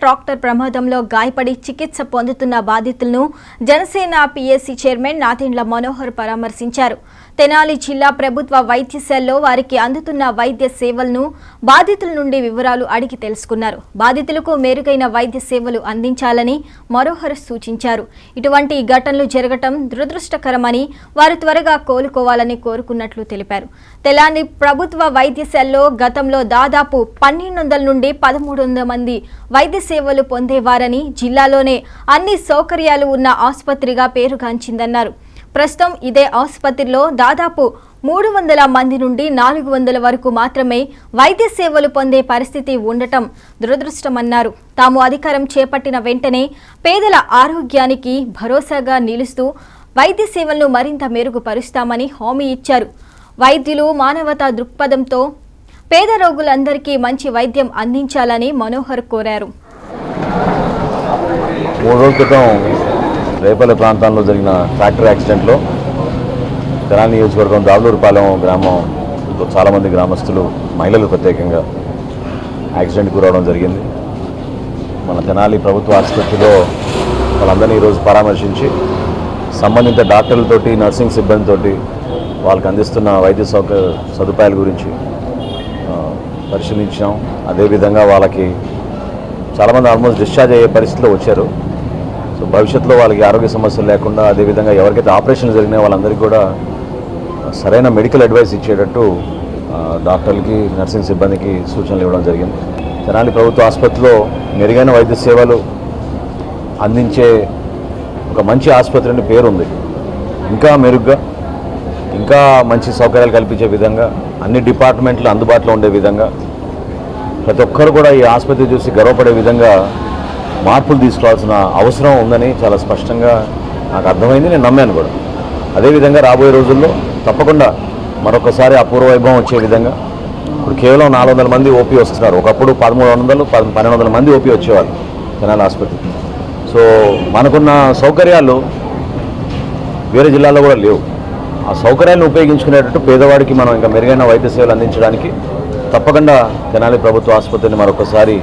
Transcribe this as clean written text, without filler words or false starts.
Tractor ప్రమాదంలో గాయపడి చికిత్స పొందుతున్న బాధితులను జనసేన పిఎస్సి చైర్మన్ నాదెండ్ల మనోహర్ పరామర్శించారు. తెనాలి జిల్లా ప్రభుత్వ వైద్యశాలలో వారికి అందుతున్న వైద్య సేవలను బాధితుల నుండి వివరాలు అడిగి తెలుసుకున్నారు. బాధితులకు మెరుగైన వైద్య సేవలు అందించాలని మనోహర్ సూచించారు. ఇటువంటి ఘటనలు జరగటం దురదృష్టకరమని, వారు త్వరగా కోలుకోవాలని కోరుకున్నట్లు తెలిపారు. తెనాలి ప్రభుత్వ వైద్యశాలలో గతంలో దాదాపు 1200 నుండి 1300 మంది వైద్య సేవలు పొందేవారని, జిల్లాలోనే అన్ని సౌకర్యాలు ఉన్న ఆసుపత్రిగా పేరుగాంచిందన్నారు. ప్రస్తుతం ఇదే ఆసుపత్రిలో దాదాపు 300 మంది నుండి 400 వరకు మాత్రమే వైద్య సేవలు పొందే పరిస్థితి ఉండటం దురదృష్టమన్నారు. తాము అధికారం చేపట్టిన వెంటనే పేదల ఆరోగ్యానికి భరోసాగా నిలుస్తూ వైద్య సేవలను మరింత మెరుగుపరుస్తామని హామీ ఇచ్చారు. వైద్యులు మానవతా దృక్పథంతో పేద రోగులందరికీ మంచి వైద్యం అందించాలని మనోహర్ కోరారు. 3 రోజుల క్రితం రేపల్లి ప్రాంతంలో జరిగిన ట్రాక్టర్ యాక్సిడెంట్లో తెనాలి నియోజకవర్గం దావులూరుపాలెం గ్రామంలో చాలామంది గ్రామస్తులు, మహిళలు ప్రత్యేకంగా యాక్సిడెంట్ గురవడం జరిగింది. మన తెనాలి ప్రభుత్వ ఆసుపత్రిలో వాళ్ళందరినీ ఈరోజు పరామర్శించి సంబంధిత డాక్టర్లతోటి, నర్సింగ్ సిబ్బందితోటి వాళ్ళకి అందిస్తున్న వైద్య సదుపాయాల గురించి పరిశీలించాం. అదేవిధంగా వాళ్ళకి చాలామంది ఆల్మోస్ట్ డిశ్చార్జ్ అయ్యే పరిస్థితిలో వచ్చారు. సో భవిష్యత్తులో వాళ్ళకి ఆరోగ్య సమస్యలు లేకుండా, అదేవిధంగా ఎవరికైతే ఆపరేషన్లు జరిగినా వాళ్ళందరికీ కూడా సరైన మెడికల్ అడ్వైస్ ఇచ్చేటట్టు డాక్టర్లకి, నర్సింగ్ సిబ్బందికి సూచనలు ఇవ్వడం జరిగింది. తెనాలి ప్రభుత్వ ఆసుపత్రిలో మెరుగైన వైద్య సేవలు అందించే ఒక మంచి ఆసుపత్రి అని పేరుంది. ఇంకా మెరుగ్గా, ఇంకా మంచి సౌకర్యాలు కల్పించే విధంగా, అన్ని డిపార్ట్మెంట్లు అందుబాటులో ఉండే విధంగా, ప్రతి ఒక్కరు కూడా ఈ ఆసుపత్రి చూసి గర్వపడే విధంగా మార్పులు తీసుకోవాల్సిన అవసరం ఉందని చాలా స్పష్టంగా నాకు అర్థమైంది. నేను నమ్మాను కూడా. అదేవిధంగా రాబోయే రోజుల్లో తప్పకుండా మరొకసారి అపూర్వ వైభవం వచ్చే విధంగా, ఇప్పుడు కేవలం 400 మంది ఓపీ వస్తున్నారు. ఒకప్పుడు 1300, 1200 మంది ఓపీ వచ్చేవాళ్ళు తెనాలి ఆసుపత్రికి. సో మనకున్న సౌకర్యాలు వేరే జిల్లాలో కూడా లేవు. ఆ సౌకర్యాలను ఉపయోగించుకునేటట్టు పేదవాడికి మనం ఇంకా మెరుగైన వైద్య సేవలు అందించడానికి తప్పకుండా తెనాలి ప్రభుత్వ ఆసుపత్రిని మరొకసారి